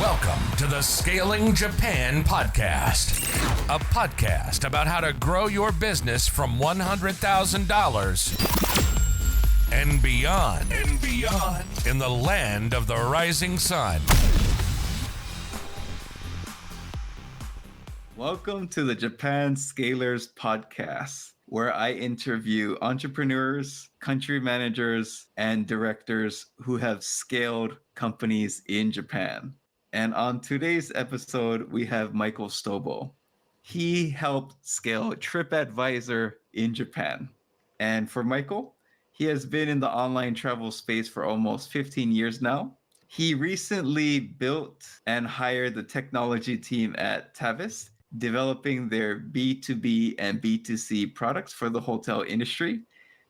Welcome to the Scaling Japan podcast, a podcast about how to grow your business from $100,000 and beyond in the land of the rising sun. Welcome to the Japan Scalers podcast, where I interview entrepreneurs, country managers, and directors who have scaled companies in Japan. And on today's episode, we have Michael Stobo. He helped scale Tripadvisor in Japan. And for Michael, he has been in the online travel space for almost 15 years now. He recently built and hired the technology team at Tabist, developing their B2B and B2C products for the hotel industry.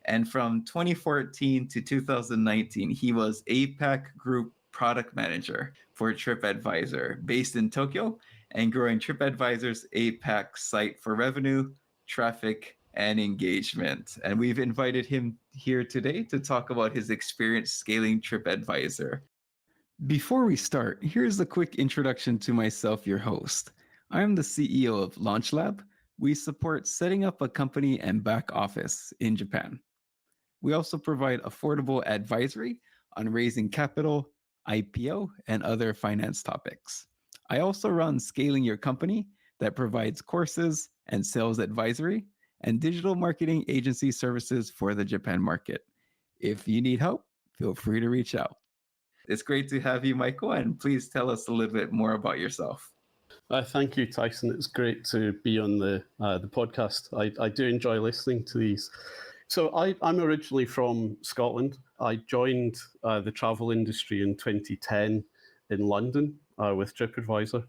And from 2014 to 2019, he was APAC Group Product Manager for Tripadvisor, based in Tokyo, and growing Tripadvisor's APAC site for revenue, traffic, and engagement. And we've invited him here today to talk about his experience scaling Tripadvisor. Before we start, here's a quick introduction to myself, your host. I'm the CEO of LaunchLab. We support setting up a company and back office in Japan. We also provide affordable advisory on raising capital, IPO, and other finance topics. I also run Scaling Your Company that provides courses and sales advisory and digital marketing agency services for the Japan market. If you need help, feel free to reach out. It's great to have you, Michael, and please tell us a little bit more about yourself. Thank you, Tyson. It's great to be on the podcast. I do enjoy listening to these. So I'm originally from Scotland. I joined the travel industry in 2010 in London with Tripadvisor.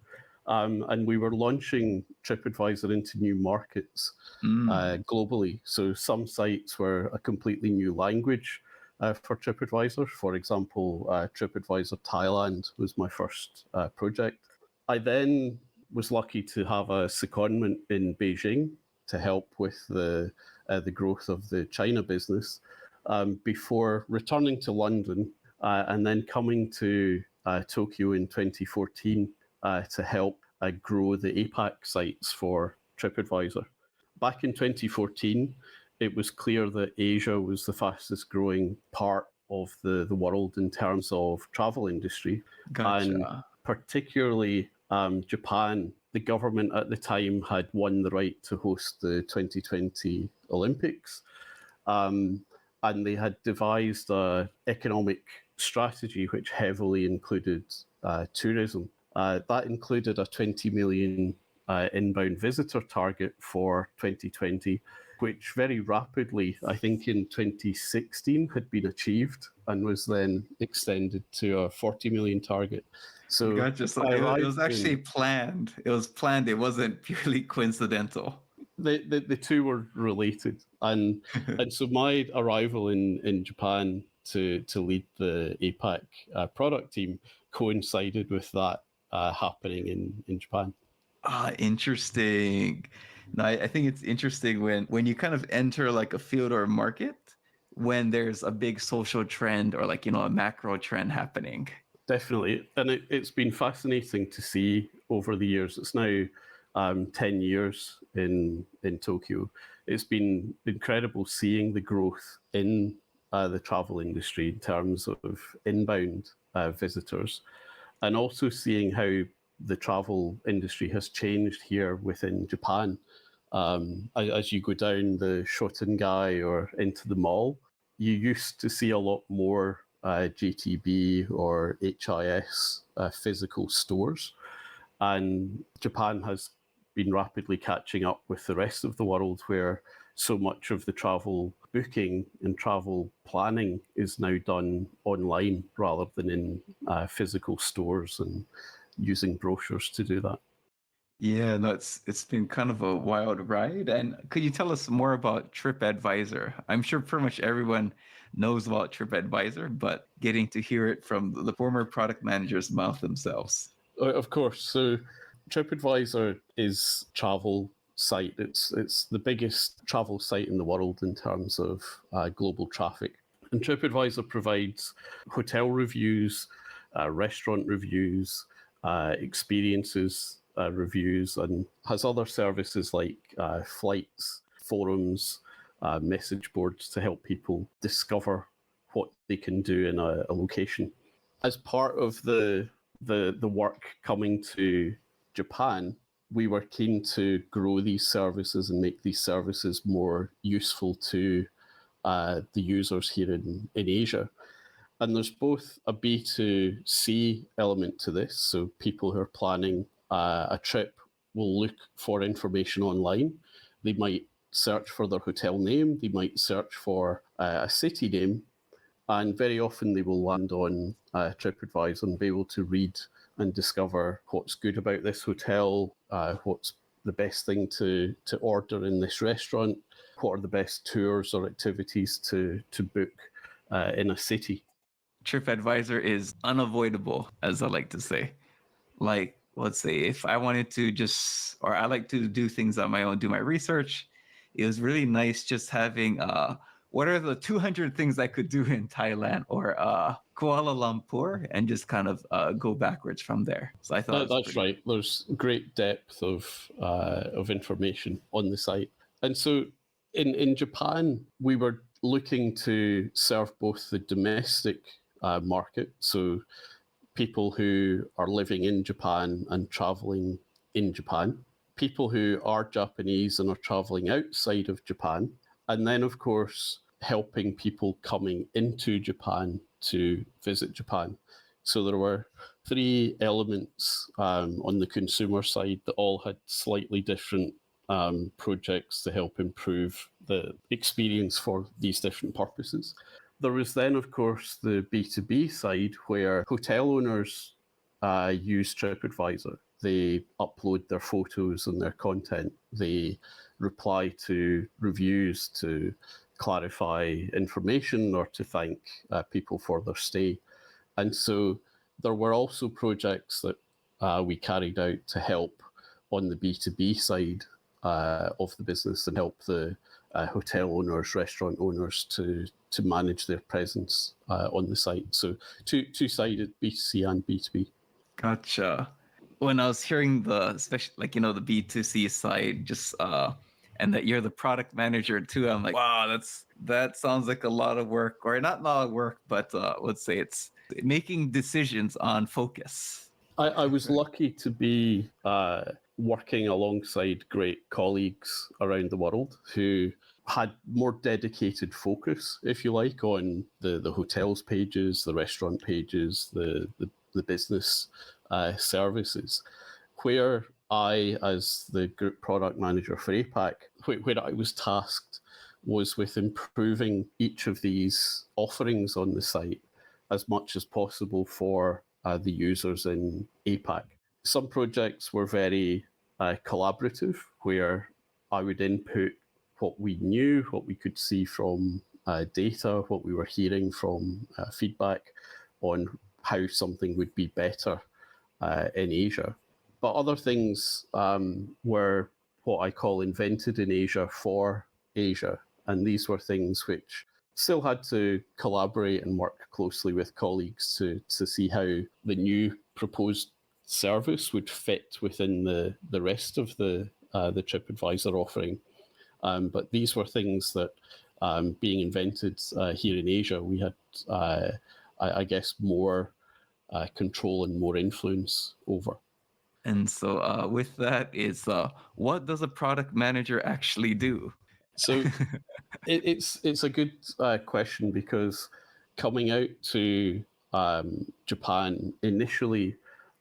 And we were launching Tripadvisor into new markets globally. So some sites were a completely new language for Tripadvisor. For example, Tripadvisor Thailand was my first project. I then was lucky to have a secondment in Beijing to help with the growth of the China business before returning to London and then coming to Tokyo in 2014 to help grow the APAC sites for Tripadvisor. Back in 2014, it was clear that Asia was the fastest growing part of the world in terms of travel industry. Gotcha. And particularly Japan, the government at the time had won the right to host the 2020 Olympics. And they had devised an economic strategy which heavily included tourism. That included a 20 million inbound visitor target for 2020, which very rapidly, I think in 2016, had been achieved and was then extended to a 40 million target. So Gotcha. So it was actually planned. It was planned. It wasn't purely coincidental. The two were related. And so my arrival in Japan to lead the APAC product team coincided with that happening in Japan. Interesting. Now, I think it's interesting when you kind of enter like a field or a market when there's a big social trend or like, a macro trend happening. Definitely. And it's been fascinating to see over the years. It's now 10 years in Tokyo. It's been incredible seeing the growth in the travel industry in terms of inbound visitors, and also seeing how the travel industry has changed here within Japan. As you go down the Shotengai or into the mall, you used to see a lot more JTB or HIS physical stores. And Japan has been rapidly catching up with the rest of the world, where so much of the travel booking and travel planning is now done online rather than in physical stores and using brochures to do that. Yeah, no, it's been kind of a wild ride. And could you tell us more about Tripadvisor? I'm sure pretty much everyone knows about Tripadvisor, but getting to hear it from the former product manager's mouth themselves. Of course. So Tripadvisor is travel site. It's the biggest travel site in the world in terms of global traffic. And Tripadvisor provides hotel reviews, restaurant reviews, experiences reviews, and has other services like flights, forums, message boards to help people discover what they can do in a location. As part of the work coming to Japan, we were keen to grow these services and make these services more useful to the users here in Asia. And there's both a B2C element to this. So people who are planning a trip will look for information online. They might search for their hotel name. They might search for a city name. And very often they will land on Tripadvisor and be able to read and discover what's good about this hotel, what's the best thing to order in this restaurant, what are the best tours or activities to book in a city. Tripadvisor is unavoidable, as I like to say. Like, let's say if I wanted to or I like to do things on my own, do my research, it was really nice just having what are the 200 things I could do in Thailand or Kuala Lumpur, and just kind of go backwards from there. So I thought that's right. There's great depth of information on the site. And so in Japan, we were looking to serve both the domestic market, so people who are living in Japan and traveling in Japan, people who are Japanese and are traveling outside of Japan, and then, of course, helping people coming into Japan to visit Japan. So there were three elements on the consumer side that all had slightly different projects to help improve the experience for these different purposes. There was then, of course, the B2B side where hotel owners use Tripadvisor. They upload their photos and their content. They reply to reviews to clarify information or to thank people for their stay. And so there were also projects that we carried out to help on the B2B side of the business and help the hotel owners, restaurant owners to manage their presence on the site. So two-sided, B2C and B2B. Gotcha. When I was hearing especially the B2C side, just and that you're the product manager too, I'm like, wow, that sounds like a lot of work, or not a lot of work, but let's say it's making decisions on focus. I was lucky to be working alongside great colleagues around the world who had more dedicated focus, if you like, on the hotels pages, the restaurant pages, the business services, where I, as the group product manager for APAC, where I was tasked was with improving each of these offerings on the site as much as possible for the users in APAC. Some projects were very collaborative, where I would input what we knew, what we could see from data, what we were hearing from feedback on how something would be better in Asia. But other things were what I call invented in Asia for Asia. And these were things which still had to collaborate and work closely with colleagues to see how the new proposed service would fit within the rest of the Tripadvisor offering. But these were things that, being invented here in Asia, we had, I guess, more control and more influence over. And so with that is, what does a product manager actually do? So it's a good question, because coming out to Japan, initially,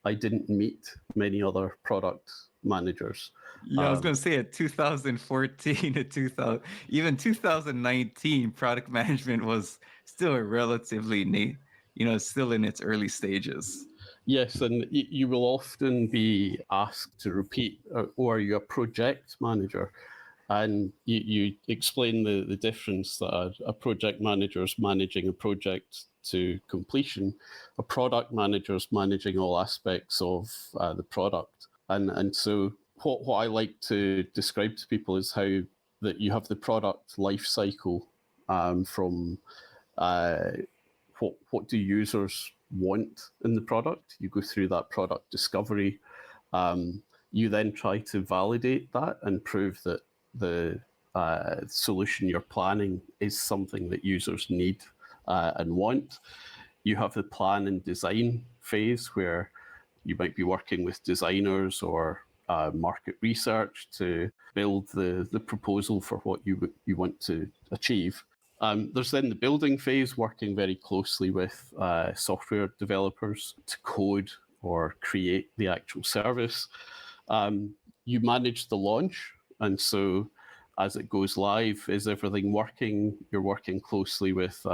I didn't meet many other product managers. Yeah, I was going to say at 2014 to 2000, even 2019, product management was still relatively still in its early stages. Yes, and you will often be asked to repeat, or are you a project manager? And you explain the difference that a project manager is managing a project to completion. A product manager is managing all aspects of the product. And so what I like to describe to people is how that you have the product life cycle from what do users want in the product. You go through that product discovery. You then try to validate that and prove that the solution you're planning is something that users need and want. You have the plan and design phase where you might be working with designers or market research to build the proposal for what you want to achieve. There's then the building phase, working very closely with software developers to code or create the actual service. You manage the launch, and so as it goes live, is everything working? You're working closely with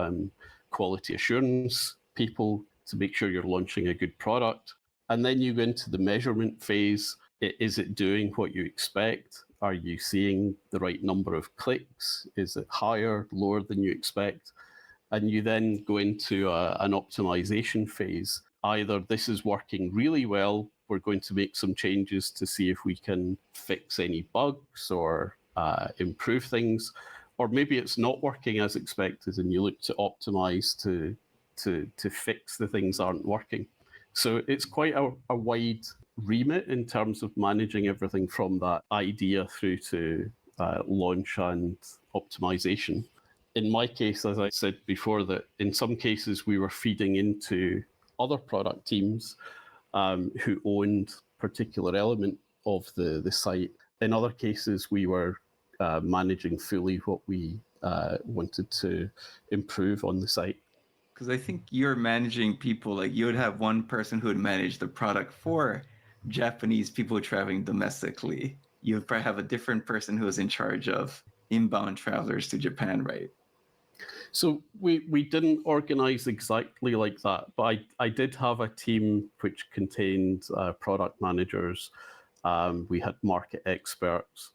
quality assurance people to make sure you're launching a good product. And then you go into the measurement phase. Is it doing what you expect? Are you seeing the right number of clicks? Is it higher, lower than you expect? And you then go into an optimization phase. Either this is working really well, we're going to make some changes to see if we can fix any bugs or improve things, or maybe it's not working as expected and you look to optimize to fix the things that aren't working. So it's quite a wide remit in terms of managing everything from that idea through to launch and optimization. In my case, as I said before, that in some cases we were feeding into other product teams who owned particular element of the site. In other cases, we were managing fully what we wanted to improve on the site. Because I think you're managing people, like you would have one person who would manage the product for Japanese people traveling domestically. You would probably have a different person who is in charge of inbound travelers to Japan, right? So we didn't organize exactly like that, but I did have a team which contained product managers. We had market experts.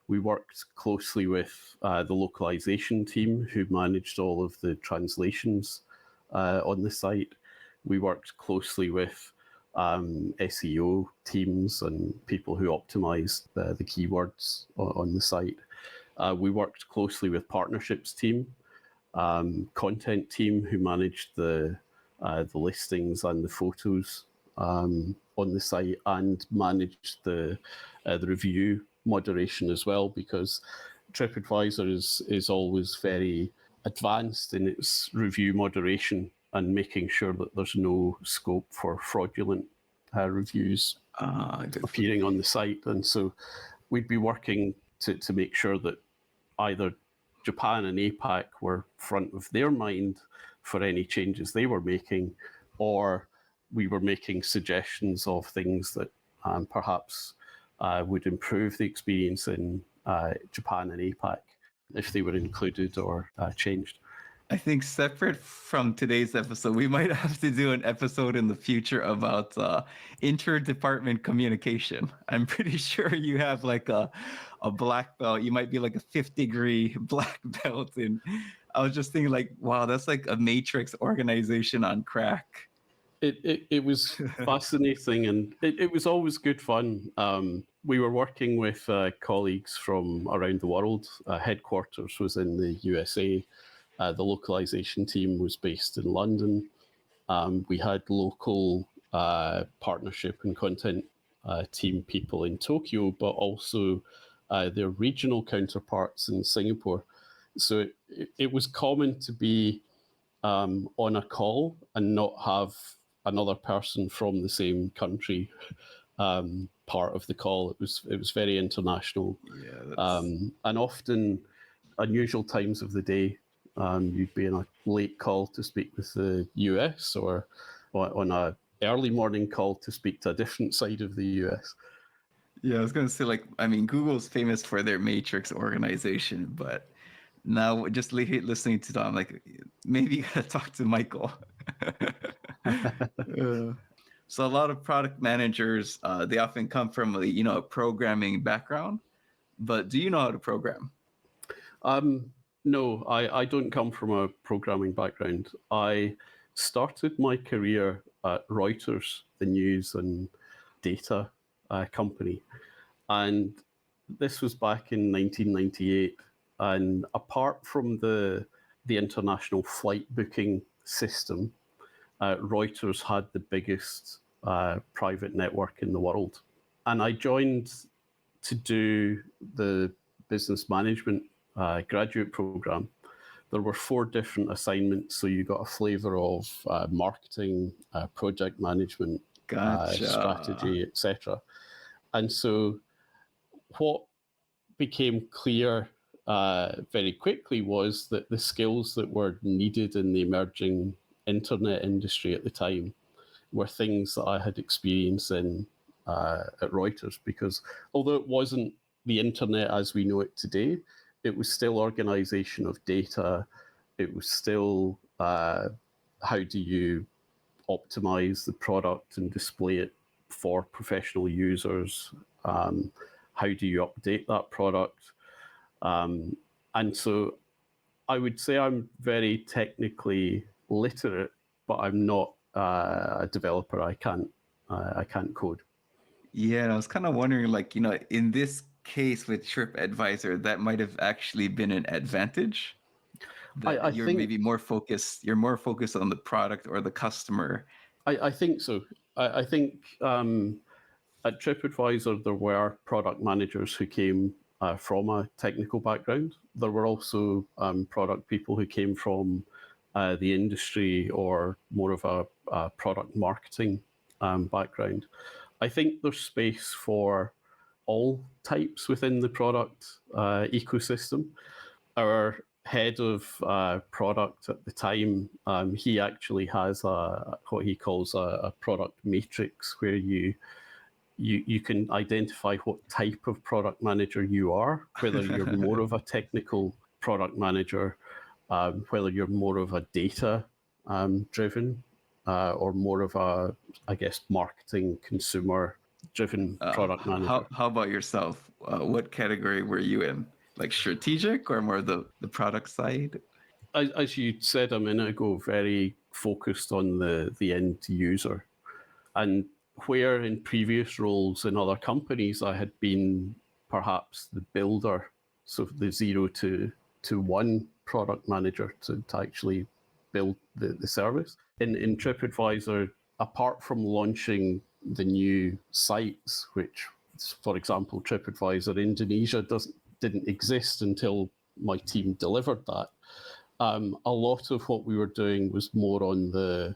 We worked closely with the localization team who managed all of the translations on the site. We worked closely with SEO teams and people who optimized the keywords on the site. We worked closely with partnerships team, content team who managed the listings and the photos on the site, and managed the review moderation as well, because Tripadvisor is always very advanced in its review moderation and making sure that there's no scope for fraudulent reviews appearing on the site. And so we'd be working to make sure that either Japan and APAC were front of their mind for any changes they were making, or we were making suggestions of things that perhaps would improve the experience in Japan and APAC if they were included or changed. I think separate from today's episode, we might have to do an episode in the future about interdepartment communication. I'm pretty sure you have like a black belt. You might be like a 5th-degree black belt. And I was just thinking like, wow, that's like a matrix organization on crack. It was fascinating, and it was always good fun. We were working with colleagues from around the world. Headquarters was in the USA. The localization team was based in London. We had local partnership and content team people in Tokyo, but also their regional counterparts in Singapore. So it was common to be on a call and not have another person from the same country part of the call. It was very international. Yeah, and often unusual times of the day. You'd be in a late call to speak with the US, or on a early morning call to speak to a different side of the US. Yeah, I was going to say, like, I mean, Google's famous for their matrix organization, but now just listening to them, like, maybe you gotta talk to Michael. So a lot of product managers, they often come from a programming background, but do you know how to program? No, I don't come from a programming background. I started my career at Reuters, the news and data company. And this was back in 1998. And apart from the international flight booking system, Reuters had the biggest private network in the world. And I joined to do the business management graduate program. There were 4 different assignments, so you got a flavor of marketing, project management, Gotcha. strategy, etc. And so what became clear very quickly was that the skills that were needed in the emerging internet industry at the time were things that I had experience in at Reuters, because although it wasn't the internet as we know it today, it was still organization of data. It was still how do you optimize the product and display it for professional users? How do you update that product? And so I would say I'm very technically literate, but I'm not a developer. I can't code. Yeah, and I was kind of wondering, like, in this case with Tripadvisor, that might have actually been an advantage. That I you're think maybe more focused. You're more focused on the product or the customer. I think so. I think at Tripadvisor there were product managers who came from a technical background. There were also product people who came from the industry or more of a product marketing background. I think there's space for all types within the product ecosystem. Our head of product at the time, he actually has what he calls a product matrix, where you can identify what type of product manager you are, whether you're more of a technical product manager, whether you're more of a data driven, or more of a, I guess, marketing consumer driven product manager. How about yourself? What category were you in? Like strategic or more the product side? As you said a minute ago, very focused on the end user. And where in previous roles in other companies I had been perhaps the builder, so the 0 to 1 product manager to actually build the service. In Tripadvisor, apart from launching the new sites, which, for example, Tripadvisor Indonesia didn't exist until my team delivered that, a lot of what we were doing was more on the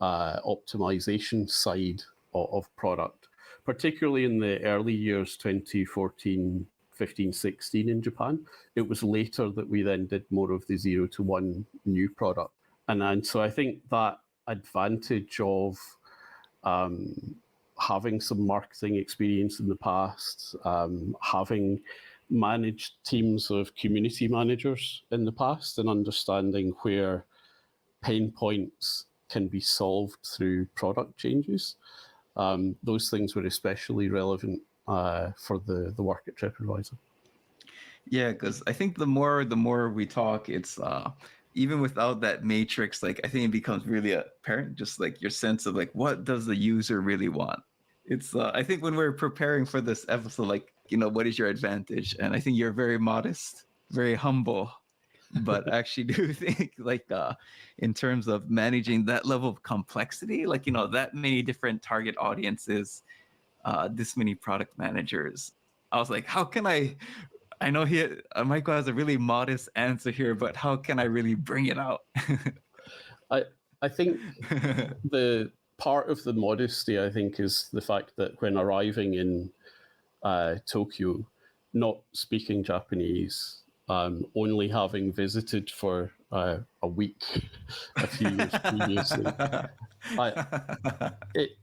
optimization side of product, particularly in the early years, 2014, 15, 16 in Japan. It was later that we then did more of the 0 to 1 new product. And so I think that advantage of having some marketing experience in the past, having managed teams of community managers in the past, and understanding where pain points can be solved through product changes. Those things were especially relevant for the work at Tripadvisor. Yeah, because I think the more we talk, it's even without that matrix, like I think it becomes really apparent, just like your sense of like, what does the user really want? It's I think when we're preparing for this episode, like, what is your advantage? And I think you're very modest, very humble, but I actually do think like in terms of managing that level of complexity, like, that many different target audiences, this many product managers, I was like, how can I know Michael has a really modest answer here, but how can I really bring it out? I think the part of the modesty, I think, is the fact that when arriving in Tokyo, not speaking Japanese, only having visited for a week a few years previously,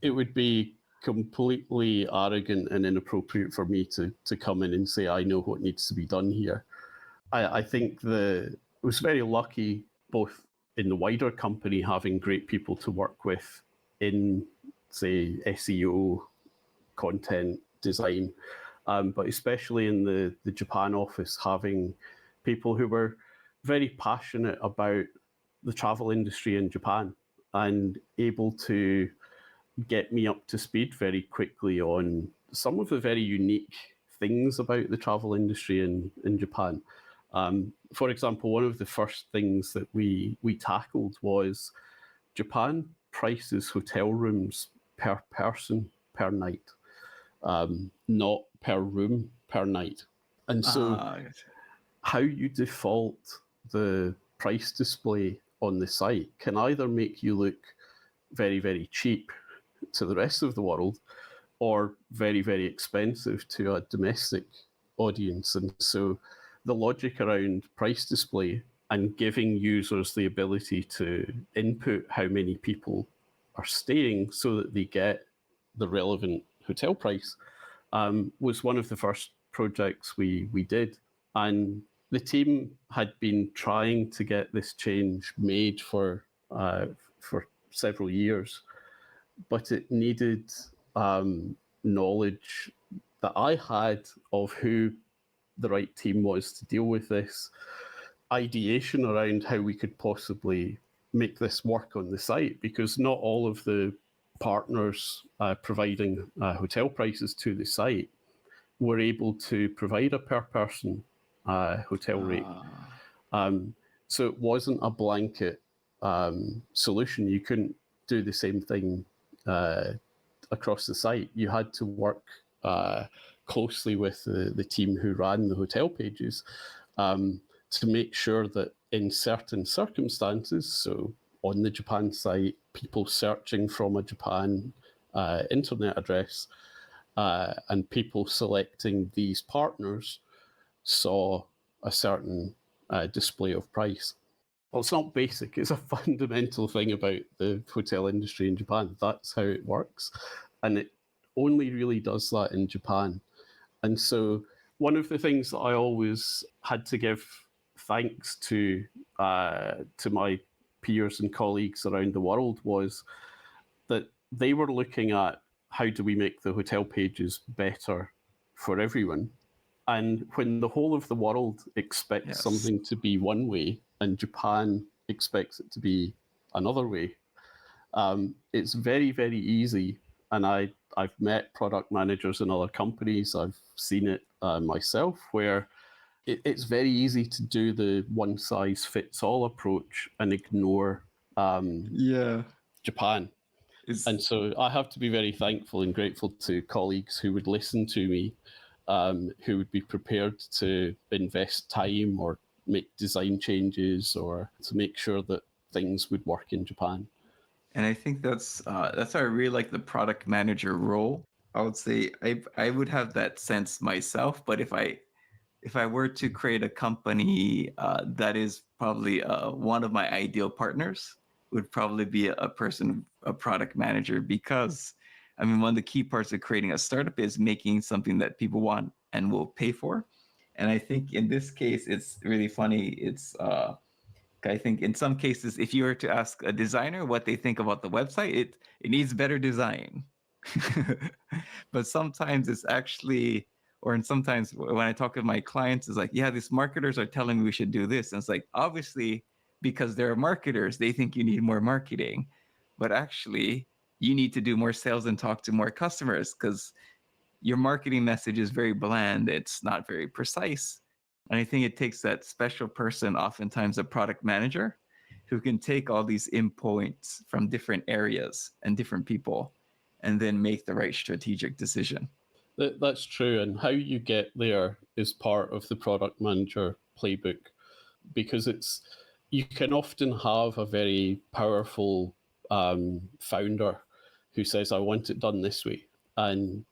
it would be completely arrogant and inappropriate for me to come in and say I know what needs to be done here. I think I was very lucky, both in the wider company, having great people to work with in, say, SEO, content design, but especially in the Japan office, having people who were very passionate about the travel industry in Japan and able to get me up to speed very quickly on some of the very unique things about the travel industry in Japan. For example, one of the first things that we tackled was Japan prices hotel rooms per person per night, not per room per night. And so how you default the price display on the site can either make you look very, very cheap to the rest of the world or very, very expensive to a domestic audience. And so the logic around price display and giving users the ability to input how many people are staying so that they get the relevant hotel price was one of the first projects we did. And the team had been trying to get this change made for several years, but it needed knowledge that I had of who the right team was to deal with this, ideation around how we could possibly make this work on the site, because not all of the partners providing hotel prices to the site were able to provide a per person hotel rate. So it wasn't a blanket solution. You couldn't do the same thing across the site. You had to work closely with the team who ran the hotel pages to make sure that in certain circumstances, so on the Japan site, people searching from a Japan internet address and people selecting these partners saw a certain display of price. Well, it's not basic, it's a fundamental thing about the hotel industry in Japan. That's how it works. And it only really does that in Japan. And so one of the things that I always had to give thanks to my peers and colleagues around the world was that they were looking at how do we make the hotel pages better for everyone. And when the whole of the world expects something to be one way and Japan expects it to be another way, it's very, very easy. And I've met product managers in other companies. I've seen it myself, where it's very easy to do the one-size-fits-all approach and ignore Japan. And so I have to be very thankful and grateful to colleagues who would listen to me, who would be prepared to invest time or make design changes or to make sure that things would work in Japan. And I think that's why I really like the product manager role. I would say I would have that sense myself, but if I were to create a company, that is probably one of my ideal partners would probably be a product manager, because I mean, one of the key parts of creating a startup is making something that people want and will pay for. And I think in this case, it's really funny. I think in some cases, if you were to ask a designer what they think about the website, it needs better design. But sometimes it's actually, sometimes when I talk with my clients, it's like, yeah, these marketers are telling me we should do this. And it's like, obviously, because they're marketers, they think you need more marketing. But actually, you need to do more sales and talk to more customers, because your marketing message is very bland. It's not very precise. And I think it takes that special person, oftentimes a product manager, who can take all these endpoints from different areas and different people and then make the right strategic decision. That's true. And how you get there is part of the product manager playbook, because you can often have a very powerful founder who says, I want it done this way. And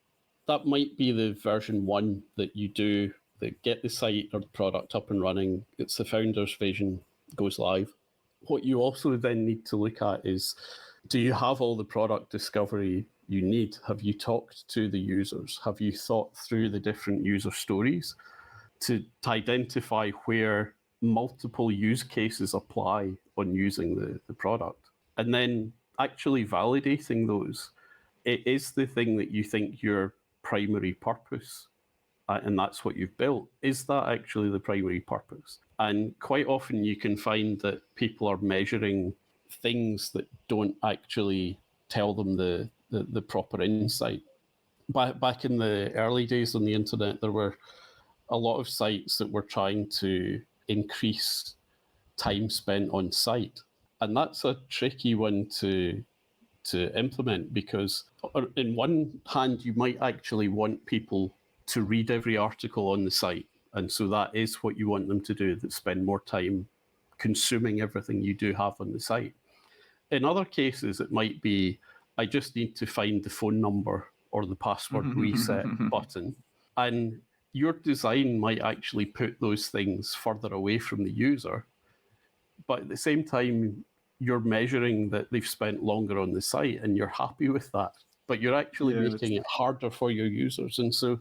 that might be the version one that you do, that get the site or product up and running. It's the founder's vision, goes live. What you also then need to look at is, do you have all the product discovery you need? Have you talked to the users? Have you thought through the different user stories to identify where multiple use cases apply on using the product? And then actually validating those. It is the thing that you think your primary purpose, and that's what you've built. Is that actually the primary purpose? And quite often you can find that people are measuring things that don't actually tell them the proper insight. Back in the early days on the internet, there were a lot of sites that were trying to increase time spent on site. And that's a tricky one to implement, because in one hand, you might actually want people to read every article on the site. And so that is what you want them to do, that spend more time consuming everything you do have on the site. In other cases, it might be, I just need to find the phone number or the password reset button. And your design might actually put those things further away from the user. But at the same time, you're measuring that they've spent longer on the site and you're happy with that. But you're actually making it harder for your users. And so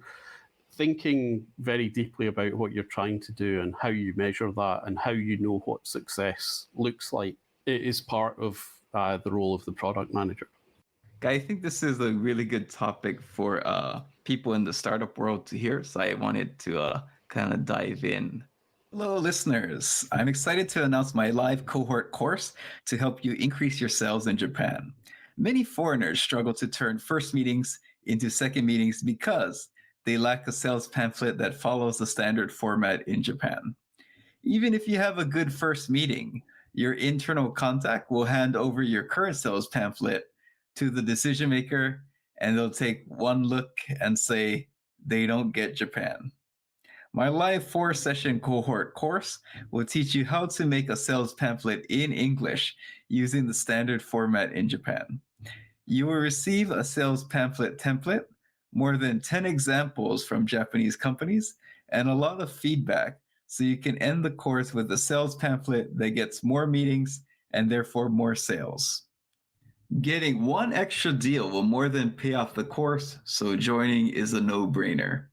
thinking very deeply about what you're trying to do and how you measure that and how you know what success looks like, it is part of the role of the product manager. I think this is a really good topic for people in the startup world to hear. So I wanted to kind of dive in. Hello, listeners. I'm excited to announce my live cohort course to help you increase your sales in Japan. Many foreigners struggle to turn first meetings into second meetings because they lack a sales pamphlet that follows the standard format in Japan. Even if you have a good first meeting, your internal contact will hand over your current sales pamphlet to the decision maker, and they'll take one look and say they don't get Japan. My live 4-session cohort course will teach you how to make a sales pamphlet in English using the standard format in Japan. You will receive a sales pamphlet template, more than 10 examples from Japanese companies, and a lot of feedback, so you can end the course with a sales pamphlet that gets more meetings and therefore more sales. Getting one extra deal will more than pay off the course, so joining is a no-brainer.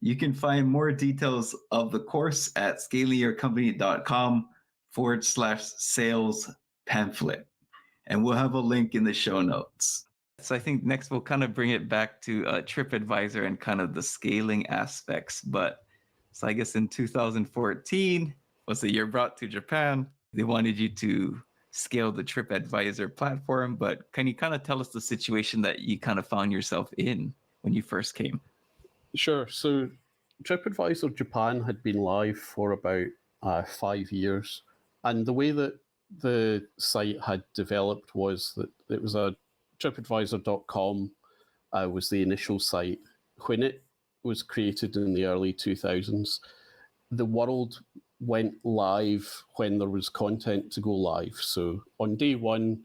You can find more details of the course at scalingyourcompany.com/sales pamphlet. And we'll have a link in the show notes. So I think next we'll kind of bring it back to Tripadvisor and kind of the scaling aspects. But so I guess in 2014 was the year brought to Japan. They wanted you to scale the Tripadvisor platform, but can you kind of tell us the situation that you kind of found yourself in when you first came? Sure. So Tripadvisor Japan had been live for about 5 years. And the way that the site had developed was that it was a Tripadvisor.com was the initial site. When it was created in the early 2000s, the world went live when there was content to go live. So on day one,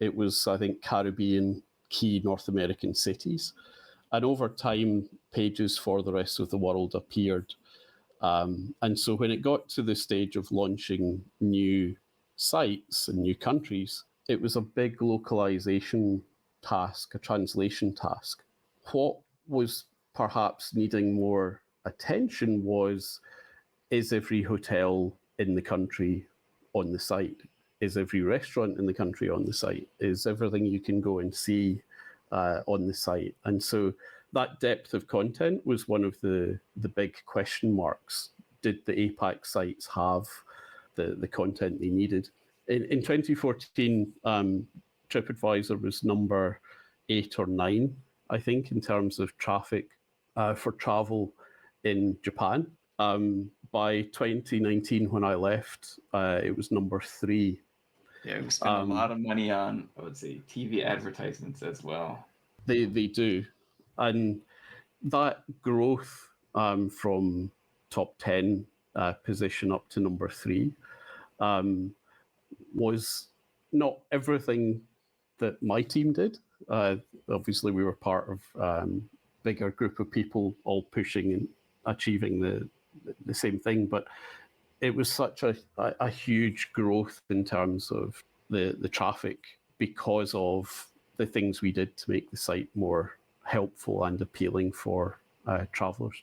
it was, I think, Caribbean, key North American cities. And over time, pages for the rest of the world appeared. And so when it got to the stage of launching new sites and new countries, it was a big localization task, a translation task. What was perhaps needing more attention was, is every hotel in the country on the site? Is every restaurant in the country on the site? Is everything you can go and see on the site? And so that depth of content was one of the big question marks. Did the APAC sites have the content they needed? In 2014, Tripadvisor was number 8 or 9, I think, in terms of traffic for travel in Japan. By 2019, when I left, it was number 3. Yeah, we spend a lot of money on, I would say, TV advertisements as well. They do. And that growth from top 10 position up to number 3 was not everything that my team did. Obviously, we were part of a bigger group of people all pushing and achieving the same thing, but it was such a huge growth in terms of the traffic because of the things we did to make the site more helpful and appealing for travelers.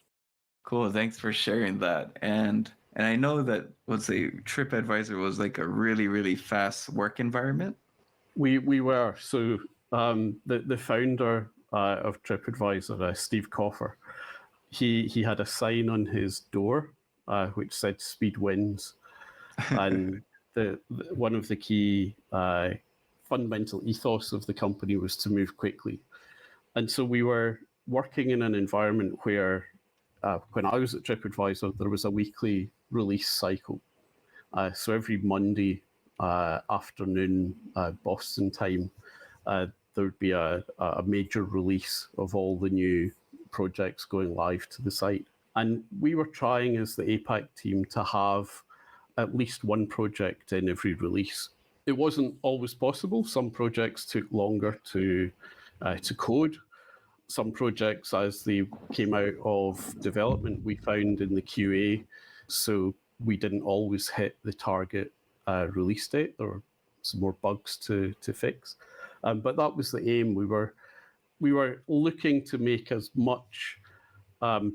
Cool, thanks for sharing that. And I know that, let's say, Tripadvisor was like a really, really fast work environment. We were. So the founder of Tripadvisor, Steve Coffer, he had a sign on his door which said "Speed wins," and one of the key fundamental ethos of the company was to move quickly. And so we were working in an environment where, when I was at Tripadvisor, there was a weekly release cycle. So every Monday afternoon, Boston time, there would be a major release of all the new projects going live to the site. And we were trying as the APAC team to have at least one project in every release. It wasn't always possible. Some projects took longer to code. Some projects, as they came out of development, we found in the QA, so we didn't always hit the target release date. There were some more bugs to fix, but that was the aim. We were looking to make as much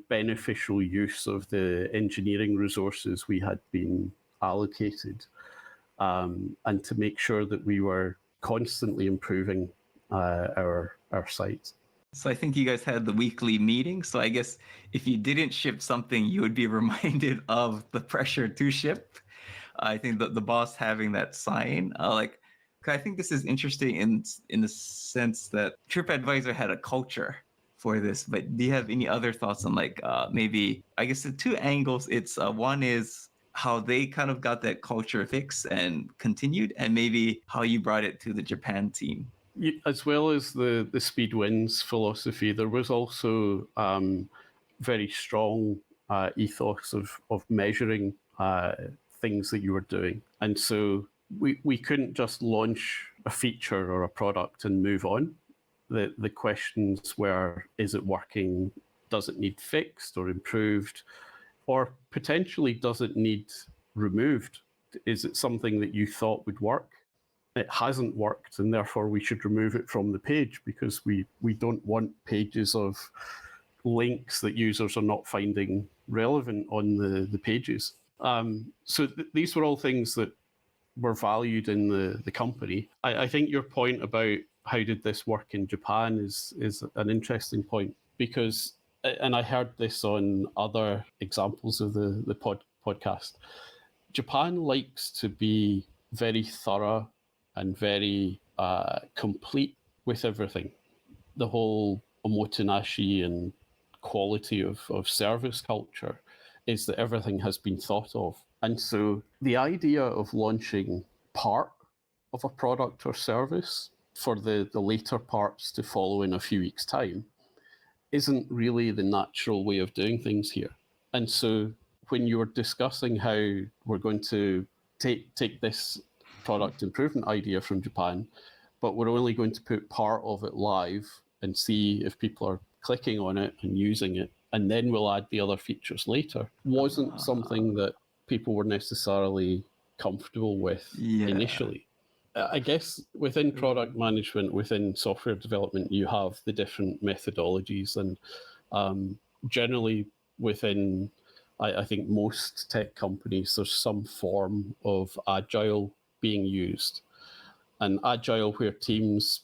beneficial use of the engineering resources we had been allocated, and to make sure that we were constantly improving our site. So I think you guys had the weekly meeting. So I guess if you didn't ship something, you would be reminded of the pressure to ship. I think that the boss having that sign, I think this is interesting in the sense that Tripadvisor had a culture for this. But do you have any other thoughts on maybe, I guess the two angles? It's one is how they kind of got that culture fix and continued, and maybe how you brought it to the Japan team. As well as the speed wins philosophy, there was also very strong ethos of measuring things that you were doing. And so we couldn't just launch a feature or a product and move on. The questions were, is it working? Does it need fixed or improved? Or potentially, does it need removed? Is it something that you thought would work? It hasn't worked, and therefore we should remove it from the page, because we don't want pages of links that users are not finding relevant on the pages. So these were all things that were valued in the company. I think your point about how did this work in Japan is an interesting point, because, and I heard this on other examples of the podcast, Japan likes to be very thorough and very complete with everything. The whole omotenashi and quality of service culture is that everything has been thought of. And so the idea of launching part of a product or service for the later parts to follow in a few weeks' time isn't really the natural way of doing things here. And so when you're discussing how we're going to take this product improvement idea from Japan, but we're only going to put part of it live and see if people are clicking on it and using it, and then we'll add the other features later, wasn't something that people were necessarily comfortable with initially. I guess within product management, within software development, you have the different methodologies, and generally within, I think, most tech companies, there's some form of agile being used. And agile, where teams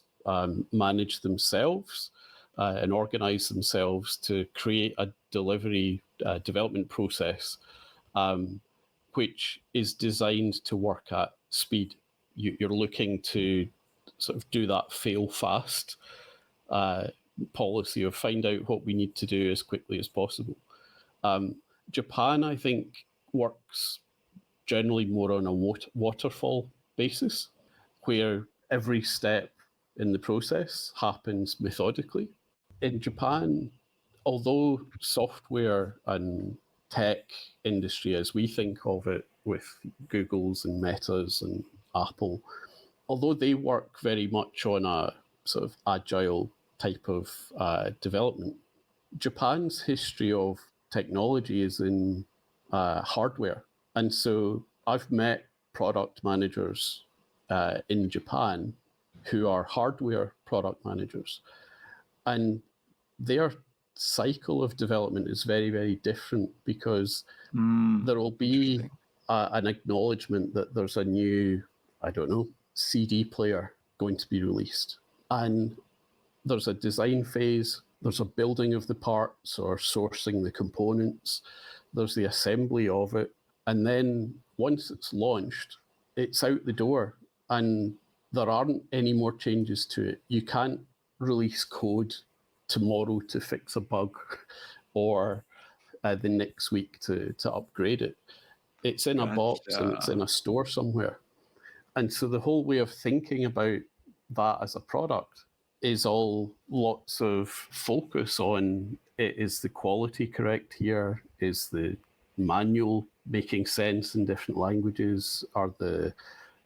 manage themselves and organize themselves to create a delivery development process which is designed to work at speed. You're looking to sort of do that fail fast policy of find out what we need to do as quickly as possible. Japan, I think, works generally more on a waterfall basis, where every step in the process happens methodically. In Japan, although software and tech industry, as we think of it with Google's and Meta's and Apple, although they work very much on a sort of agile type of development, Japan's history of technology is in hardware. And so I've met product managers in Japan who are hardware product managers, and their cycle of development is very, very different, because there will be an acknowledgement that there's a new, I don't know, CD player going to be released. And there's a design phase, there's a building of the parts or sourcing the components, there's the assembly of it. And then once it's launched, it's out the door and there aren't any more changes to it. You can't release code tomorrow to fix a bug or the next week to upgrade it. It's in a box and it's in a store somewhere. And so the whole way of thinking about that as a product is all lots of focus on, is the quality correct here? Is the manual making sense in different languages? Are the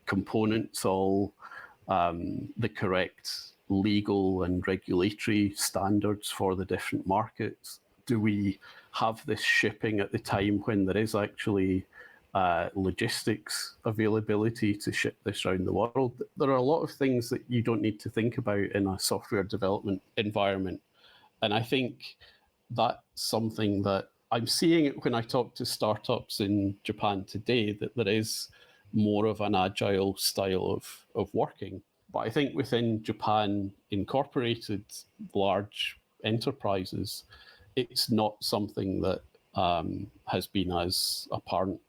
components all the correct legal and regulatory standards for the different markets? Do we have this shipping at the time when there is actually logistics availability to ship this around the world? There are a lot of things that you don't need to think about in a software development environment. And I think that's something that I'm seeing it when I talk to startups in Japan today, that there is more of an agile style of working. But I think within Japan incorporated large enterprises, it's not something that has been as apparent.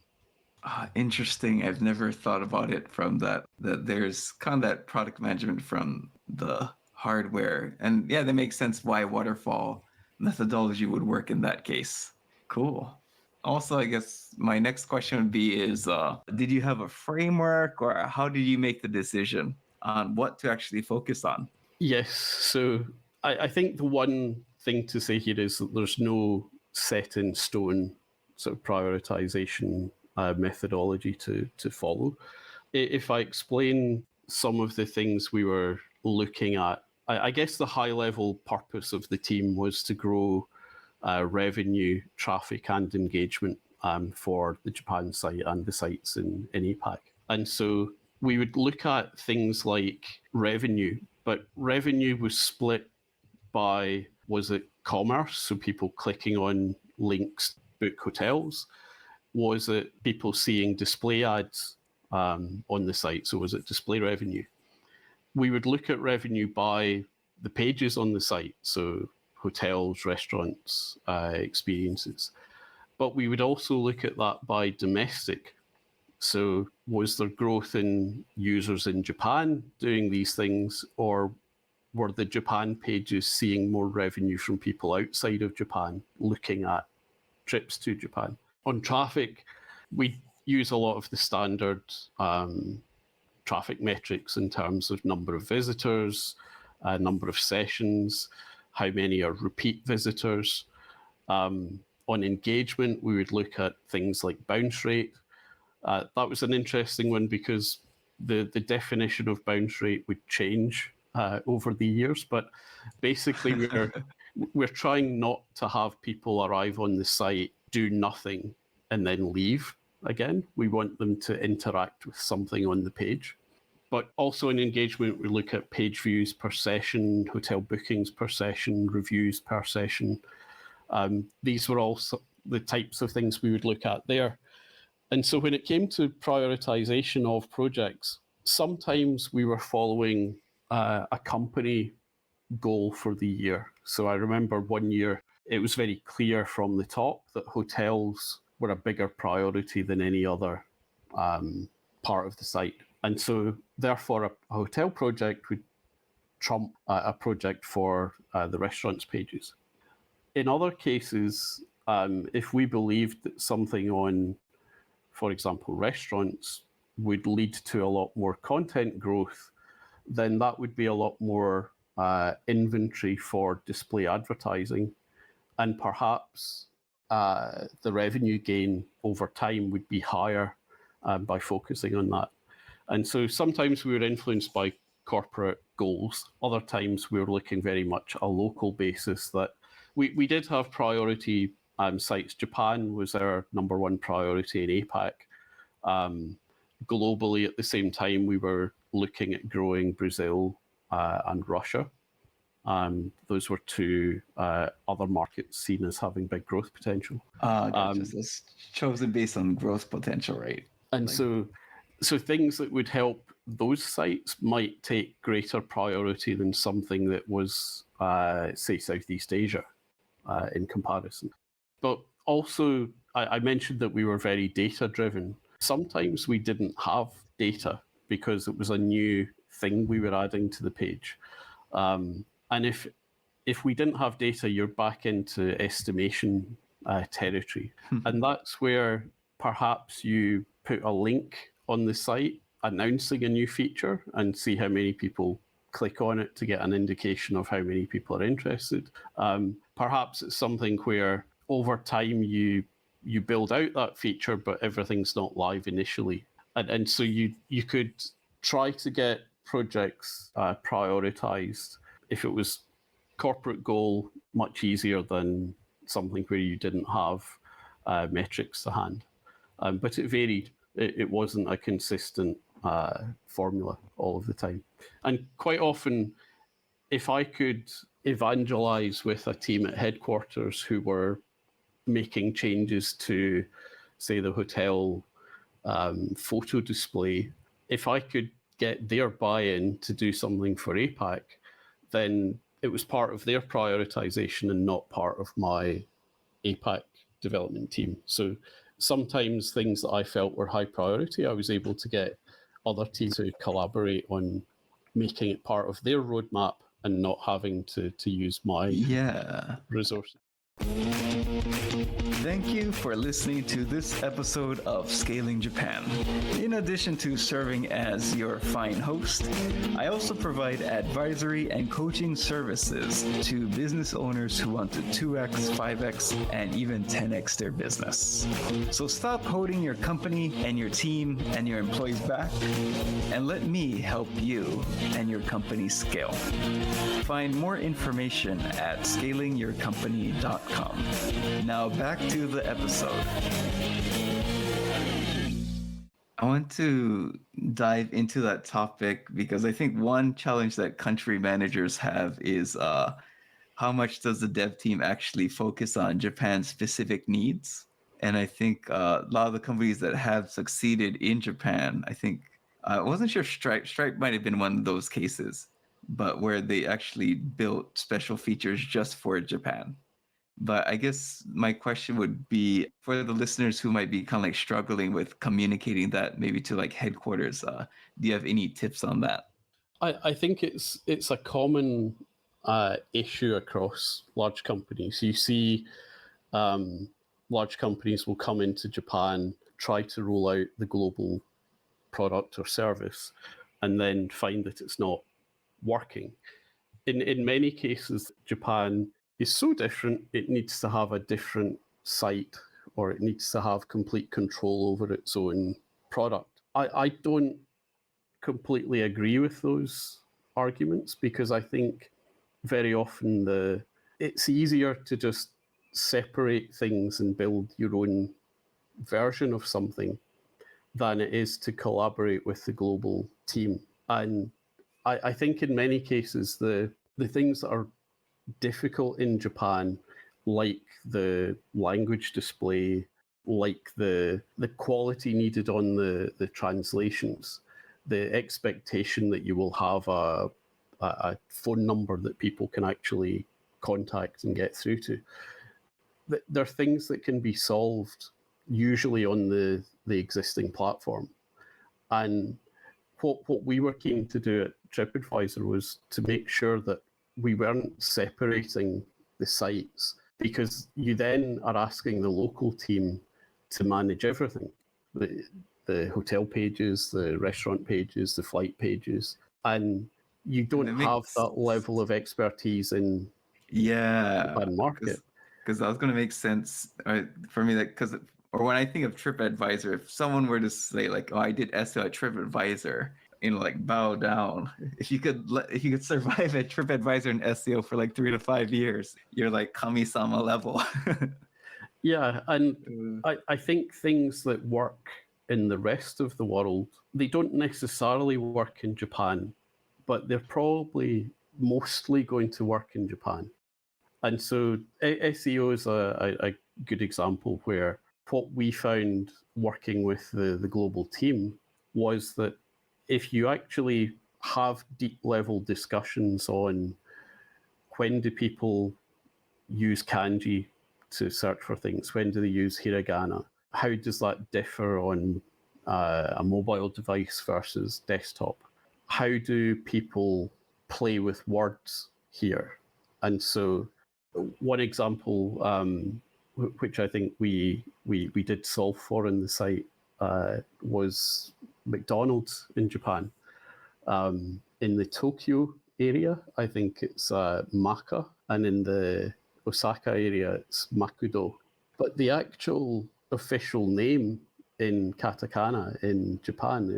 Interesting. I've never thought about it from that there's kind of that product management from the hardware. And yeah, that makes sense why waterfall methodology would work in that case. Cool. Also, I guess my next question would be did you have a framework, or how did you make the decision on what to actually focus on? Yes. So I think the one thing to say here is that there's no set in stone sort of prioritization methodology to follow. If I explain some of the things we were looking at, I guess the high level purpose of the team was to grow revenue, traffic and engagement for the Japan site and the sites in APAC. And so we would look at things like revenue, but revenue was split by, was it commerce, so people clicking on links to book hotels? Was it people seeing display ads on the site? So was it display revenue? We would look at revenue by the pages on the site, so hotels, restaurants, experiences. But we would also look at that by domestic. So was there growth in users in Japan doing these things, or were the Japan pages seeing more revenue from people outside of Japan looking at trips to Japan? On traffic, we use a lot of the standard traffic metrics in terms of number of visitors, number of sessions, how many are repeat visitors. On engagement, we would look at things like bounce rate. That was an interesting one because the definition of bounce rate would change over the years, but basically we're trying not to have people arrive on the site, do nothing, and then leave again. We want them to interact with something on the page. But also in engagement, we look at page views per session, hotel bookings per session, reviews per session. These were also the types of things we would look at there. And so when it came to prioritization of projects, sometimes we were following a company goal for the year. So I remember one year, it was very clear from the top that hotels were a bigger priority than any other part of the site. And so therefore a hotel project would trump a project for the restaurants pages. In other cases, if we believed that something on, for example, restaurants would lead to a lot more content growth, then that would be a lot more inventory for display advertising. And perhaps the revenue gain over time would be higher by focusing on that. And so sometimes we were influenced by corporate goals. Other times we were looking very much a local basis that we did have priority sites. Japan was our number one priority in APAC. Globally, at the same time, we were looking at growing Brazil and Russia. Those were two other markets seen as having big growth potential. Gotcha. So it's chosen based on growth potential, right? And so things that would help those sites might take greater priority than something that was, say, Southeast Asia in comparison. But also, I mentioned that we were very data-driven. Sometimes we didn't have data because it was a new thing we were adding to the page. And if we didn't have data, you're back into estimation territory. And that's where perhaps you put a link on the site announcing a new feature and see how many people click on it to get an indication of how many people are interested. Perhaps it's something where over time you build out that feature, but everything's not live initially. And so you could try to get projects prioritized. If it was corporate goal, much easier than something where you didn't have metrics to hand. But it varied. It wasn't a consistent formula all of the time. And quite often, if I could evangelize with a team at headquarters who were making changes to, say, the hotel photo display, if I could get their buy-in to do something for APAC, then it was part of their prioritization and not part of my APAC development team. So sometimes things that I felt were high priority, I was able to get other teams to collaborate on making it part of their roadmap and not having to use my resources. Thank you for listening to this episode of Scaling Japan. In addition to serving as your fine host, I also provide advisory and coaching services to business owners who want to 2x, 5x, and even 10x their business. So stop holding your company and your team and your employees back, and let me help you and your company scale. Find more information at scalingyourcompany.com. Now back to the episode. I want to dive into that topic because I think one challenge that country managers have is how much does the dev team actually focus on Japan's specific needs? And I think a lot of the companies that have succeeded in Japan, I think, I wasn't sure Stripe might have been one of those cases, but where they actually built special features just for Japan. But I guess my question would be for the listeners who might be kind of like struggling with communicating that maybe to like headquarters, do you have any tips on that? I think it's a common issue across large companies. You see large companies will come into Japan, try to roll out the global product or service, and then find that it's not working. In many cases, Japan is so different, it needs to have a different site or it needs to have complete control over its own product. I don't completely agree with those arguments because I think very often it's easier to just separate things and build your own version of something than it is to collaborate with the global team. And I think in many cases, the things that are difficult in Japan, like the language display, like the quality needed on the translations, the expectation that you will have a phone number that people can actually contact and get through to. There are things that can be solved usually on the existing platform. And what we were keen to do at Tripadvisor was to make sure that we weren't separating the sites, because you then are asking the local team to manage everything. The hotel pages, the restaurant pages, the flight pages, and you don't have that level of expertise in the market. Because that was going to make sense for me, or when I think of TripAdvisor, if someone were to say like, "Oh, I did SEO at TripAdvisor," like bow down. If you could survive at TripAdvisor and SEO for like 3 to 5 years, you're like kami-sama level. Yeah, and I think things that work in the rest of the world, they don't necessarily work in Japan, but they're probably mostly going to work in Japan. And so SEO is a good example where what we found working with the global team was that if you actually have deep level discussions on when do people use kanji to search for things, when do they use hiragana, how does that differ on a mobile device versus desktop, how do people play with words here? And so one example which I think we did solve for in the site, was McDonald's in Japan. In the Tokyo area, I think it's Maka, and in the Osaka area, it's Makudo. But the actual official name in katakana in Japan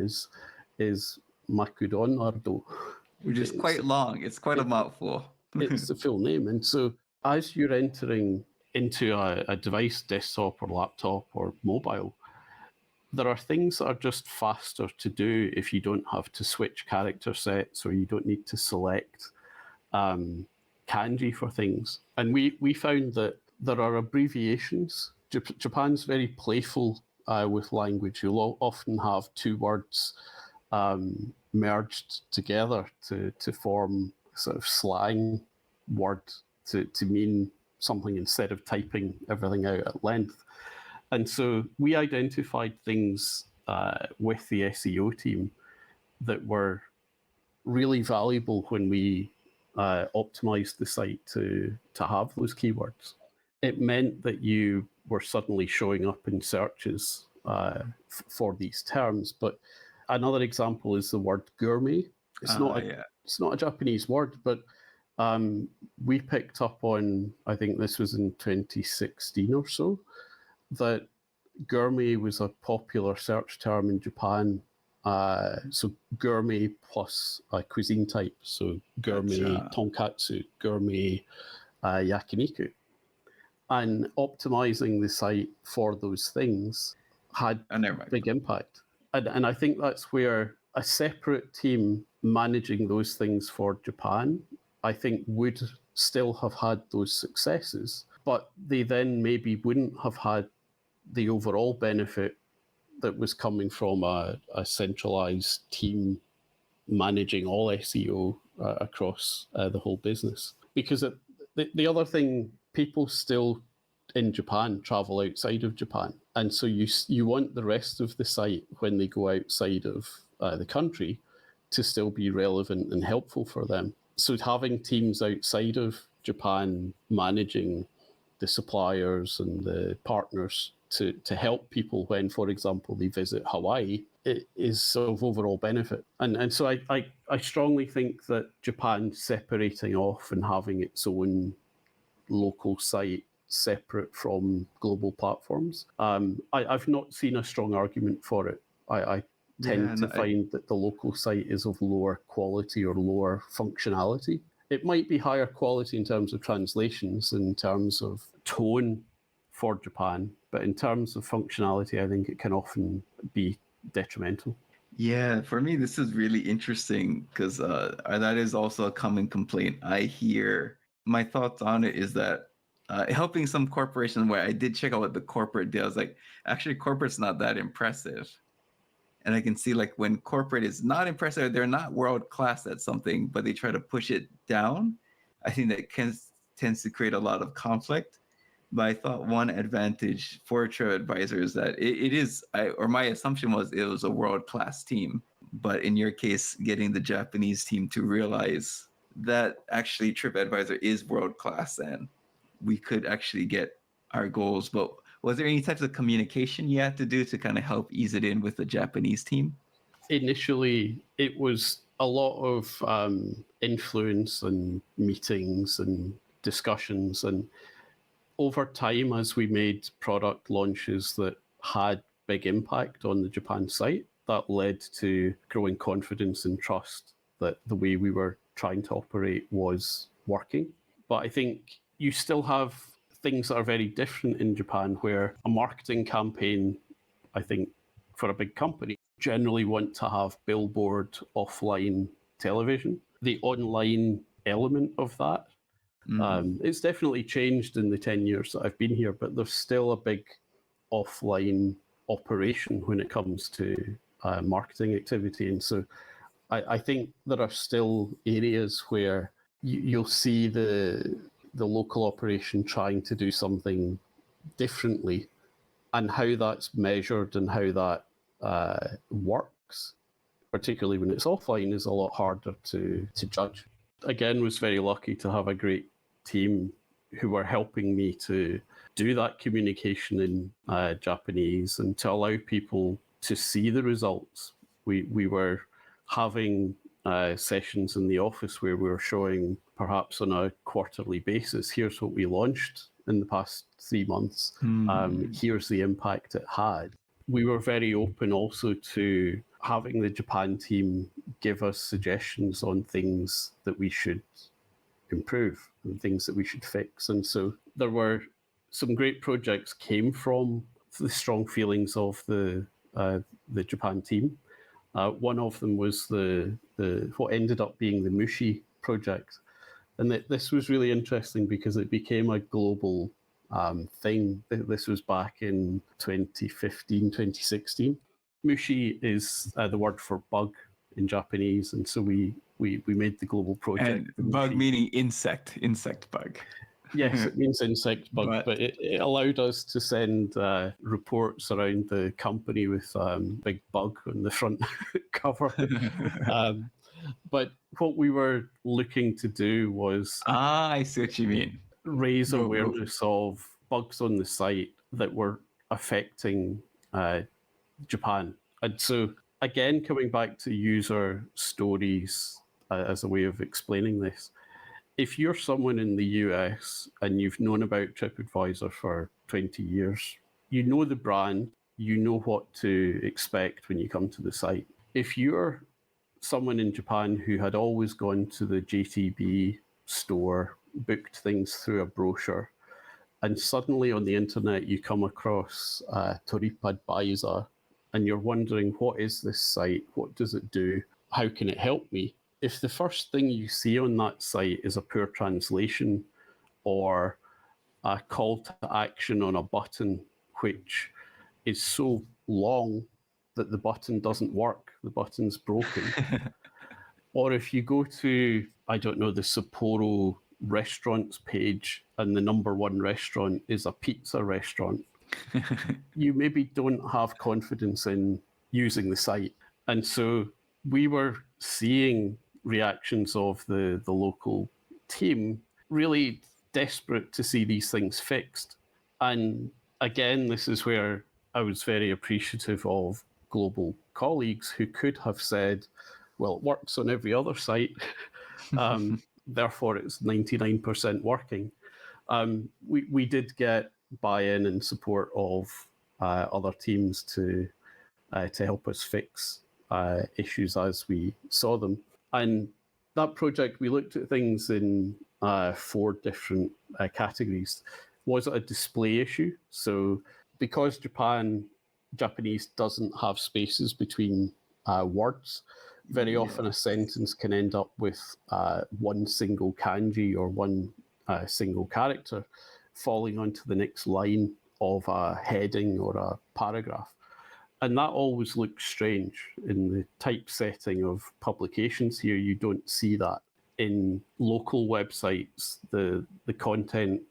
is Makudon Ardo. Which is quite long. It's quite a mouthful. It's the full name. And so as you're entering into a device, desktop or laptop or mobile, there are things that are just faster to do if you don't have to switch character sets or you don't need to select kanji for things. And we found that there are abbreviations. Japan's very playful with language. You'll often have two words merged together to form a sort of slang word to mean something instead of typing everything out at length. And so we identified things with the SEO team that were really valuable when we optimized the site to have those keywords. It meant that you were suddenly showing up in searches for these terms. But another example is the word gourmet. It's not a Japanese word, but we picked up on, I think this was in 2016 or so, that gourmet was a popular search term in Japan. So gourmet plus cuisine type. So gourmet tonkatsu, gourmet yakiniku. And optimizing the site for those things had big impact. And I think that's where a separate team managing those things for Japan, I think, would still have had those successes, but they then maybe wouldn't have had the overall benefit that was coming from a centralized team managing all SEO across the whole business. Because the other thing, people still in Japan travel outside of Japan. And so you want the rest of the site, when they go outside of the country, to still be relevant and helpful for them. So having teams outside of Japan managing the suppliers and the partners to help people when, for example, they visit Hawaii, it is of overall benefit. And so I strongly think that Japan separating off and having its own local site separate from global platforms, I've not seen a strong argument for it. I tend to find that the local site is of lower quality or lower functionality. It might be higher quality in terms of translations, in terms of tone for Japan, but in terms of functionality, I think it can often be detrimental. Yeah, for me, this is really interesting because that is also a common complaint I hear. My thoughts on it is that helping some corporations, where I did check out what the corporate did, I was like, actually, corporate's not that impressive. And I can see, like, when corporate is not impressive, they're not world class at something, but they try to push it down. I think that tends to create a lot of conflict. But I thought one advantage for Tripadvisor is that it is, or my assumption was it was a world class team. But in your case, getting the Japanese team to realize that actually Tripadvisor is world class and we could actually get our goals. But was there any types of communication you had to do to kind of help ease it in with the Japanese team? Initially, it was a lot of influence and meetings and discussions. And over time, as we made product launches that had big impact on the Japan site, that led to growing confidence and trust that the way we were trying to operate was working. But I think you still have things that are very different in Japan, where a marketing campaign, I think, for a big company, generally want to have billboard, offline television. The online element of that, it's definitely changed in the 10 years that I've been here, but there's still a big offline operation when it comes to marketing activity. And so I think there are still areas where you'll see the local operation trying to do something differently, and how that's measured and how that works, particularly when it's offline, is a lot harder to judge. Again, was very lucky to have a great team who were helping me to do that communication in Japanese and to allow people to see the results. We were having sessions in the office where we were showing, perhaps on a quarterly basis, here's what we launched in the past 3 months. Here's the impact it had. We were very open also to having the Japan team give us suggestions on things that we should improve and things that we should fix. And so there were some great projects came from the strong feelings of the Japan team. One of them was the what ended up being the Mushi project. And this was really interesting because it became a global thing. This was back in 2015, 2016. Mushi is the word for bug in Japanese, and so we made the global project. And bug meaning insect bug. Yes, it means insect bug, but it allowed us to send reports around the company with big bug on the front cover. But what we were looking to do was I see what you mean. Raise awareness of bugs on the site that were affecting Japan. And so, again, coming back to user stories as a way of explaining this, if you're someone in the US and you've known about Tripadvisor for 20 years, you know the brand, you know what to expect when you come to the site. If you're someone in Japan who had always gone to the JTB store, booked things through a brochure, and suddenly on the internet you come across Tripadvisor and you're wondering, what is this site? What does it do? How can it help me? If the first thing you see on that site is a poor translation or a call to action on a button which is so long that the button doesn't work, the button's broken, or if you go to, I don't know, the Sapporo restaurants page and the #1 restaurant is a pizza restaurant, you maybe don't have confidence in using the site. And so we were seeing reactions of the local team really desperate to see these things fixed. And again, this is where I was very appreciative of global colleagues who could have said, well, it works on every other site, therefore it's 99% working. We did get buy-in and support of other teams to help us fix issues as we saw them. And that project, we looked at things in 4 different categories. Was it a display issue? So because Japanese doesn't have spaces between words, very often a sentence can end up with one single kanji or one single character falling onto the next line of a heading or a paragraph. And that always looks strange. In the typesetting of publications here, you don't see that. In local websites, the content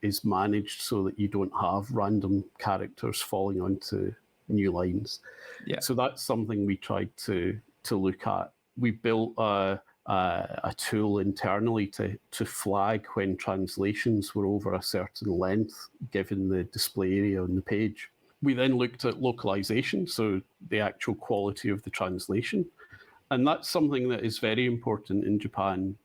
is managed so that you don't have random characters falling onto new lines. Yeah. So that's something we tried to look at. We built a tool internally to flag when translations were over a certain length, given the display area on the page. We then looked at localization, so the actual quality of the translation. And that's something that is very important in Japan,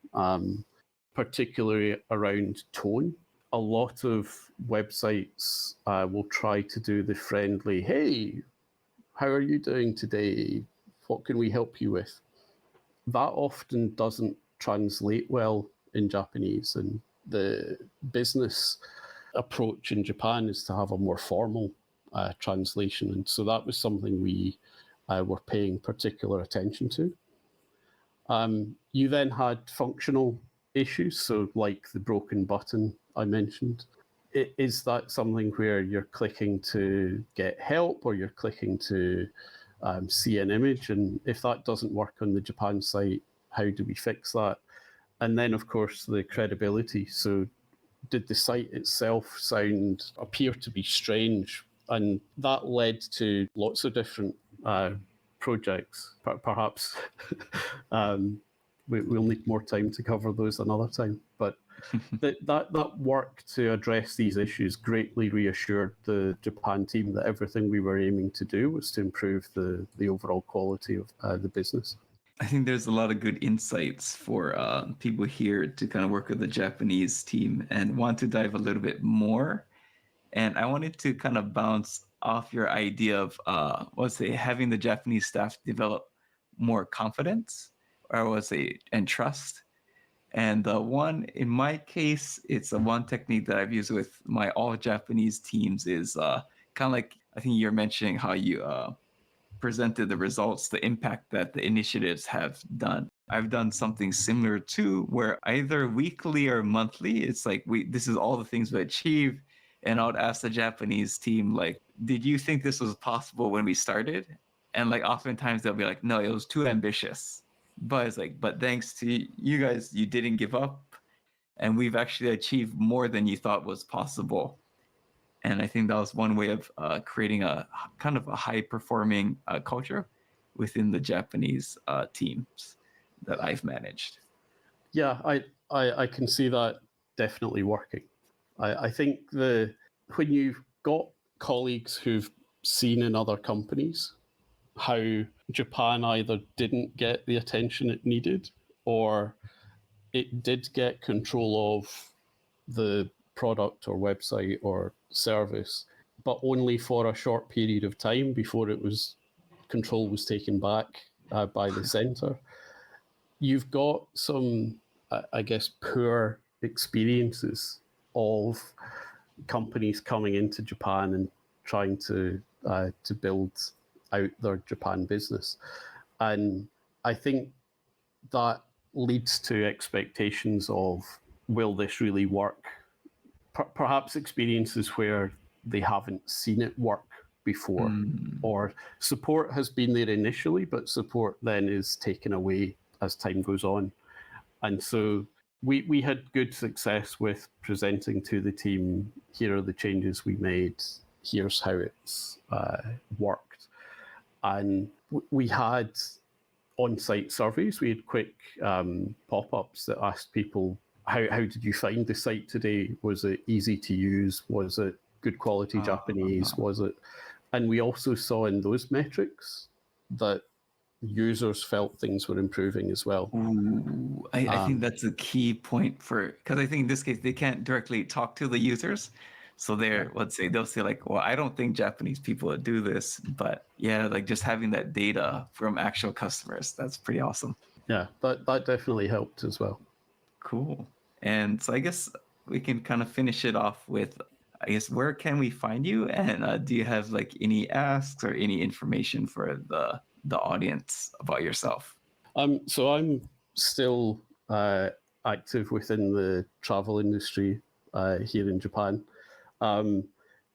particularly around tone. A lot of websites will try to do the friendly, hey, how are you doing today? What can we help you with? That often doesn't translate well in Japanese. And the business approach in Japan is to have a more formal translation. And so that was something we were paying particular attention to. You then had functional issues, so like the broken button I mentioned. Is that something where you're clicking to get help or you're clicking to see an image? And if that doesn't work on the Japan site, how do we fix that? And then, of course, the credibility. So did the site itself appear to be strange? And that led to lots of different projects. Perhaps we'll need more time to cover those another time. But that work to address these issues greatly reassured the Japan team that everything we were aiming to do was to improve the overall quality of the business. I think there's a lot of good insights for people here to kind of work with the Japanese team and want to dive a little bit more. And I wanted to kind of bounce off your idea of, let's say, having the Japanese staff develop more confidence, or let's say, and trust. And one, in my case, it's one technique that I've used with my all Japanese teams is kind of like, I think you're mentioning how you presented the results, the impact that the initiatives have done. I've done something similar too, where either weekly or monthly, it's like this is all the things we achieved. And I would ask the Japanese team, like, did you think this was possible when we started? And like oftentimes they'll be like, no, it was too ambitious. But it's like, but thanks to you guys, you didn't give up. And we've actually achieved more than you thought was possible. And I think that was one way of creating a kind of a high-performing culture within the Japanese teams that I've managed. Yeah, I can see that definitely working. I think when you've got colleagues who've seen in other companies how Japan either didn't get the attention it needed or it did get control of the product or website or service, but only for a short period of time before control was taken back by the center. You've got some, I guess, poor experiences of companies coming into Japan and trying to build out their Japan business. And I think that leads to expectations of, will this really work? Perhaps experiences where they haven't seen it work before, or support has been there initially, but support then is taken away as time goes on. And so we had good success with presenting to the team, here are the changes we made, here's how it's worked. And we had on-site surveys. We had quick pop-ups that asked people, how did you find the site today? Was it easy to use? Was it good quality Japanese? Was it? And we also saw in those metrics that users felt things were improving as well. Ooh, I think that's a key point because I think in this case, they can't directly talk to the users. So they'll say like, well, I don't think Japanese people would do this, but yeah, like just having that data from actual customers, that's pretty awesome. Yeah, that definitely helped as well. Cool. And so I guess we can kind of finish it off with, I guess, where can we find you? And do you have like any asks or any information for the audience about yourself? So I'm still active within the travel industry here in Japan.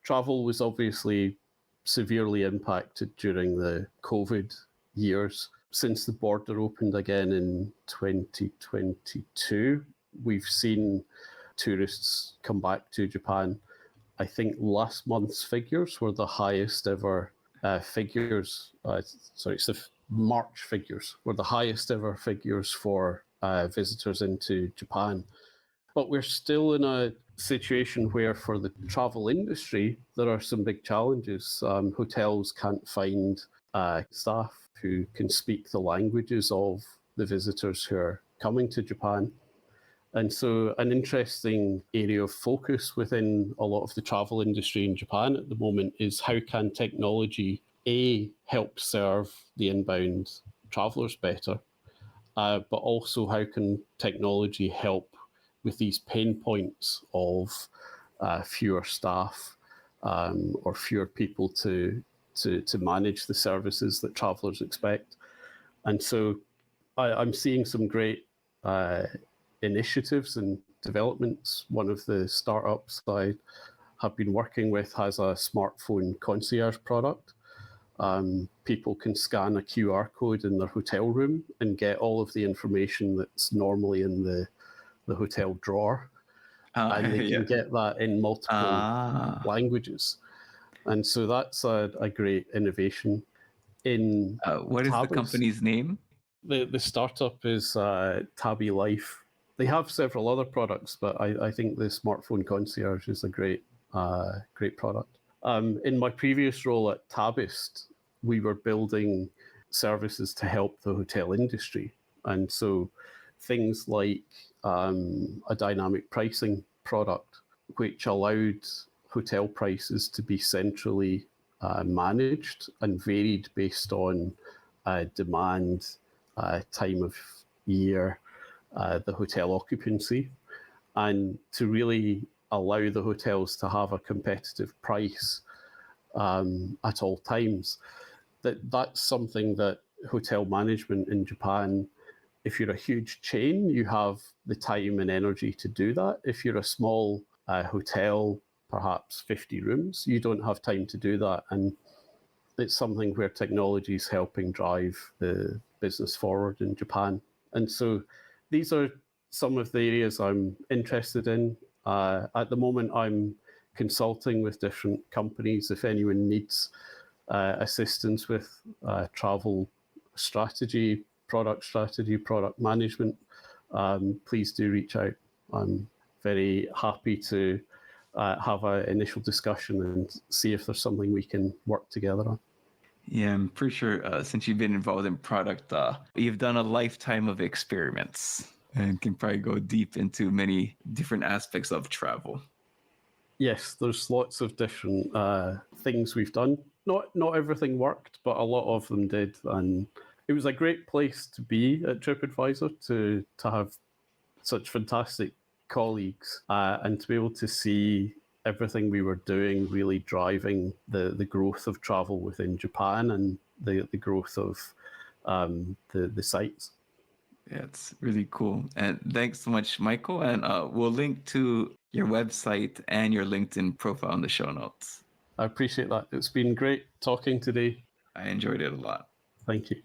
Travel was obviously severely impacted during the COVID years. Since the border opened again in 2022, we've seen tourists come back to Japan. I think last month's figures were the highest ever figures. The March figures were the highest ever figures for visitors into Japan. But we're still in a situation where for the travel industry, there are some big challenges. Hotels can't find staff who can speak the languages of the visitors who are coming to Japan. And so an interesting area of focus within a lot of the travel industry in Japan at the moment is how can technology, help serve the inbound travelers better, but also how can technology help with these pain points of fewer staff or fewer people to manage the services that travelers expect. And so I'm seeing some great initiatives and developments. One of the startups I have been working with has a smartphone concierge product. People can scan a QR code in their hotel room and get all of the information that's normally in the hotel drawer. And they can get that in multiple languages. And so that's a great innovation. What is the company's name? The startup is Tabby Life. They have several other products, but I think the smartphone concierge is a great product. In my previous role at Tabist, we were building services to help the hotel industry. And so things like a dynamic pricing product, which allowed hotel prices to be centrally managed and varied based on demand, time of year, the hotel occupancy, and to really allow the hotels to have a competitive price at all times. That's something that hotel management in Japan, if you're a huge chain, you have the time and energy to do that. If you're a small hotel, perhaps 50 rooms, you don't have time to do that. And it's something where technology is helping drive the business forward in Japan. And so these are some of the areas I'm interested in. At the moment, I'm consulting with different companies. If anyone needs assistance with travel strategy, product management, please do reach out. I'm very happy to have an initial discussion and see if there's something we can work together on. Yeah, I'm pretty sure since you've been involved in product, you've done a lifetime of experiments and can probably go deep into many different aspects of travel. Yes, there's lots of different things we've done. Not everything worked, but a lot of them did. And it was a great place to be at Tripadvisor, to have such fantastic colleagues and to be able to see everything we were doing really driving the growth of travel within Japan and the growth of the sites. Yeah, it's really cool. And thanks so much, Michael. And we'll link to your website and your LinkedIn profile in the show notes. I appreciate that. It's been great talking today. I enjoyed it a lot. Thank you.